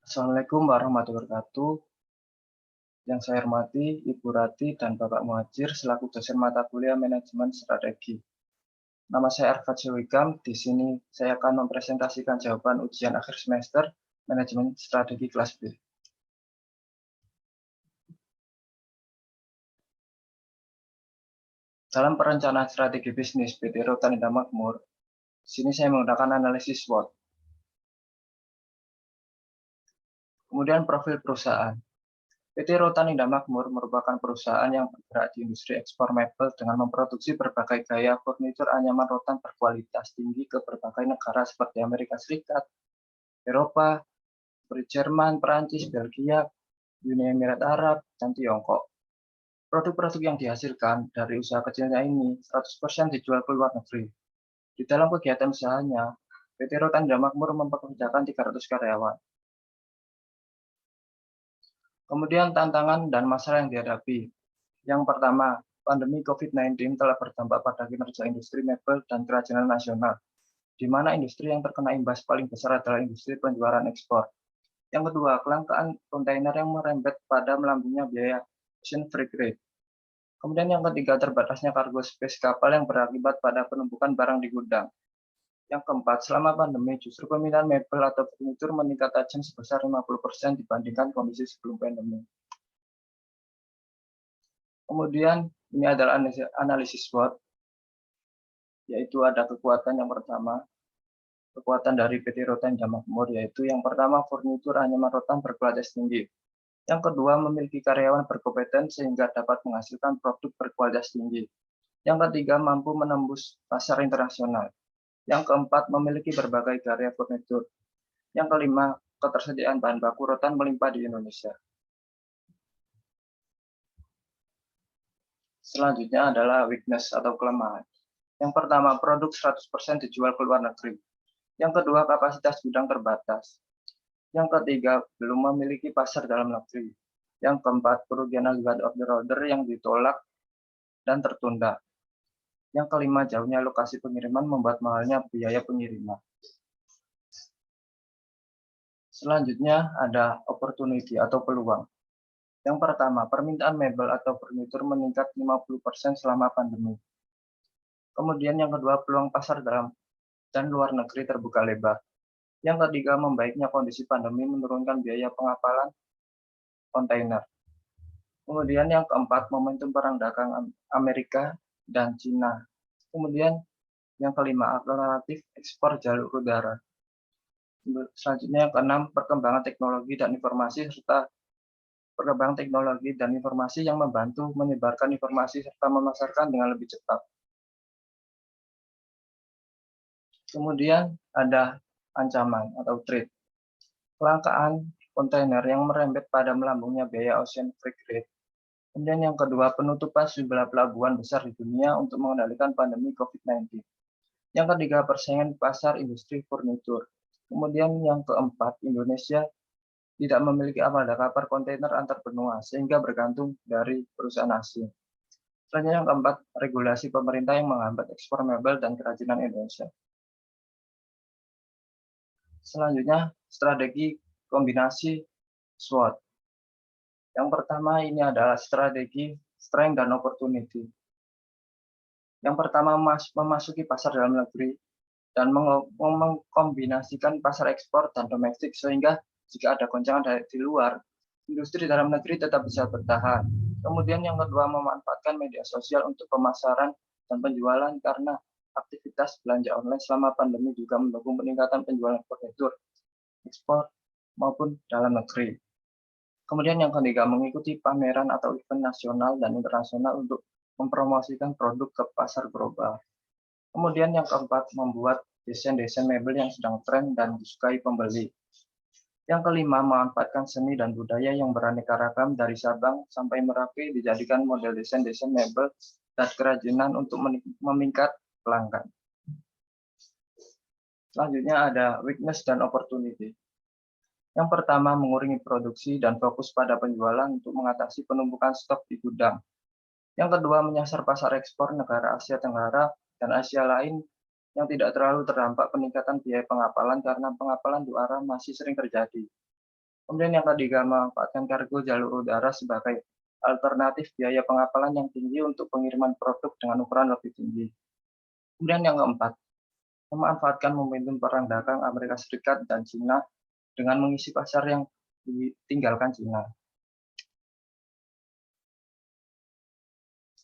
Assalamualaikum warahmatullahi wabarakatuh. Yang saya hormati Ibu Rati dan Bapak Muhajir selaku dosen mata kuliah Manajemen Strategi. Nama saya Arfad Syawikam. Di sini saya akan mempresentasikan jawaban ujian akhir semester Manajemen Strategi kelas B. Dalam perencanaan strategi bisnis PT Rotan Indah Makmur, di sini saya menggunakan analisis SWOT. Kemudian profil perusahaan. PT Rotan Indah Makmur merupakan perusahaan yang bergerak di industri ekspor mebel dengan memproduksi berbagai gaya furnitur anyaman rotan berkualitas tinggi ke berbagai negara seperti Amerika Serikat, Eropa, seperti Jerman, Perancis, Belgia, Uni Emirat Arab, dan Tiongkok. Produk-produk yang dihasilkan dari usaha kecilnya ini 100% dijual ke luar negeri. Di dalam kegiatan usahanya, PT Rotan Indah Makmur mempekerjakan 300 karyawan. Kemudian tantangan dan masalah yang dihadapi. Yang pertama, pandemi COVID-19 telah berdampak pada kinerja industri mebel dan kerajinan nasional, di mana industri yang terkena imbas paling besar adalah industri penjualan ekspor. Yang kedua, kelangkaan kontainer yang merembet pada melambungnya biaya ocean freight rate. Kemudian yang ketiga, terbatasnya cargo space kapal yang berakibat pada penumpukan barang di gudang. Yang keempat, selama pandemi justru peminat mebel atau furnitur meningkat tajam sebesar 50% dibandingkan kondisi sebelum pandemi. Kemudian ini adalah analisis SWOT, yaitu ada kekuatan yang pertama, kekuatan dari PT Rotan Indah Makmur, yaitu yang pertama furnitur anyaman rotan berkualitas tinggi. Yang kedua, memiliki karyawan berkompeten sehingga dapat menghasilkan produk berkualitas tinggi. Yang ketiga, mampu menembus pasar internasional. Yang keempat, memiliki berbagai karya furnitur. Yang kelima, ketersediaan bahan baku rotan melimpah di Indonesia. Selanjutnya adalah weakness atau kelemahan. Yang pertama, produk 100% dijual ke luar negeri. Yang kedua, kapasitas gudang terbatas. Yang ketiga, belum memiliki pasar dalam negeri. Yang keempat, kerugian akibat order yang ditolak dan tertunda. Yang kelima, jauhnya lokasi pengiriman membuat mahalnya biaya pengiriman. Selanjutnya ada opportunity atau peluang. Yang pertama, permintaan mebel atau furnitur meningkat 50% selama pandemi. Kemudian yang kedua, peluang pasar dalam dan luar negeri terbuka lebar. Yang ketiga, membaiknya kondisi pandemi menurunkan biaya pengapalan kontainer. Kemudian yang keempat, momentum perang dagang Amerika dan Cina. Kemudian yang kelima, alternatif ekspor jalur udara. Selanjutnya yang keenam, perkembangan teknologi dan informasi serta perkembangan teknologi dan informasi yang membantu menyebarkan informasi serta memasarkan dengan lebih cepat. Kemudian ada ancaman atau threat. Kelangkaan kontainer yang merembet pada melambungnya biaya ocean freight rate. Kemudian yang kedua, penutupan sejumlah pelabuhan besar di dunia untuk mengendalikan pandemi COVID-19. Yang ketiga, persaingan pasar industri furnitur. Kemudian yang keempat, Indonesia tidak memiliki kapal kontainer antar benua sehingga bergantung dari perusahaan asing. Selanjutnya yang keempat, regulasi pemerintah yang menghambat ekspor mebel dan kerajinan Indonesia. Selanjutnya, strategi kombinasi SWOT. Yang pertama ini adalah strategi strength dan opportunity. Yang pertama, memasuki pasar dalam negeri dan mengkombinasikan pasar ekspor dan domestik sehingga jika ada goncangan dari di luar, industri dalam negeri tetap bisa bertahan. Kemudian yang kedua, memanfaatkan media sosial untuk pemasaran dan penjualan karena aktivitas belanja online selama pandemi juga mendukung peningkatan penjualan furnitur, ekspor maupun dalam negeri. Kemudian yang ketiga, mengikuti pameran atau event nasional dan internasional untuk mempromosikan produk ke pasar global. Kemudian yang keempat, membuat desain-desain mebel yang sedang tren dan disukai pembeli. Yang kelima, memanfaatkan seni dan budaya yang beraneka ragam dari Sabang sampai Merauke dijadikan model desain-desain mebel dan kerajinan untuk meningkat pelanggan. Selanjutnya ada weakness dan opportunity. Yang pertama, mengurangi produksi dan fokus pada penjualan untuk mengatasi penumpukan stok di gudang. Yang kedua, menyasar pasar ekspor negara Asia Tenggara dan Asia lain yang tidak terlalu terdampak peningkatan biaya pengapalan karena pengapalan dua arah masih sering terjadi. Kemudian yang ketiga, memanfaatkan kargo jalur udara sebagai alternatif biaya pengapalan yang tinggi untuk pengiriman produk dengan ukuran lebih tinggi. Kemudian yang keempat, memanfaatkan momentum perang dagang Amerika Serikat dan China dengan mengisi pasar yang ditinggalkan China.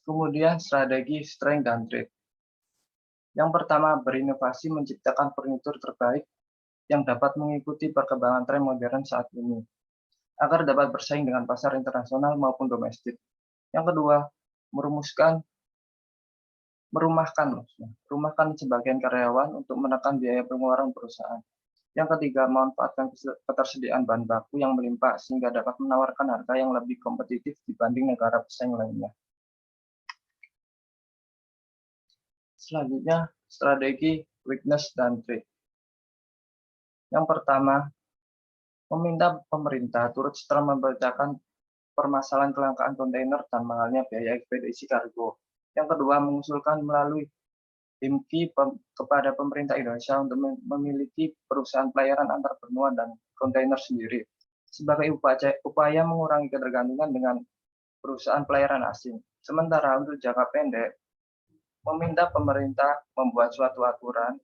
Kemudian strategi strength dan trade. Yang pertama, berinovasi menciptakan furnitur terbaik yang dapat mengikuti perkembangan tren modern saat ini, agar dapat bersaing dengan pasar internasional maupun domestik. Yang kedua, merumahkan sebagian karyawan untuk menekan biaya pengeluaran perusahaan. Yang ketiga, memanfaatkan ketersediaan bahan baku yang melimpah sehingga dapat menawarkan harga yang lebih kompetitif dibanding negara pesaing lainnya. Selanjutnya, strategi weakness dan trade. Yang pertama, meminta pemerintah turut setelah membacakan permasalahan kelangkaan kontainer dan mahalnya biaya ekspedisi kargo. Yang kedua, mengusulkan melalui HIMKI kepada pemerintah Indonesia untuk memiliki perusahaan pelayaran antar benua dan kontainer sendiri sebagai upaya mengurangi ketergantungan dengan perusahaan pelayaran asing. Sementara untuk jangka pendek, meminta pemerintah membuat suatu aturan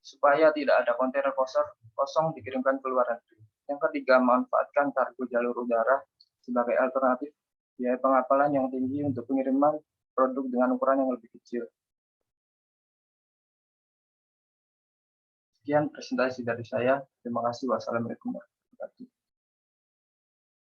supaya tidak ada kontainer kosong dikirimkan ke luar negeri. Yang ketiga, memanfaatkan kargo jalur udara sebagai alternatif biaya pengapalan yang tinggi untuk pengiriman produk dengan ukuran yang lebih kecil. Sekian presentasi dari saya. Terima kasih. Wassalamualaikum warahmatullahi wabarakatuh.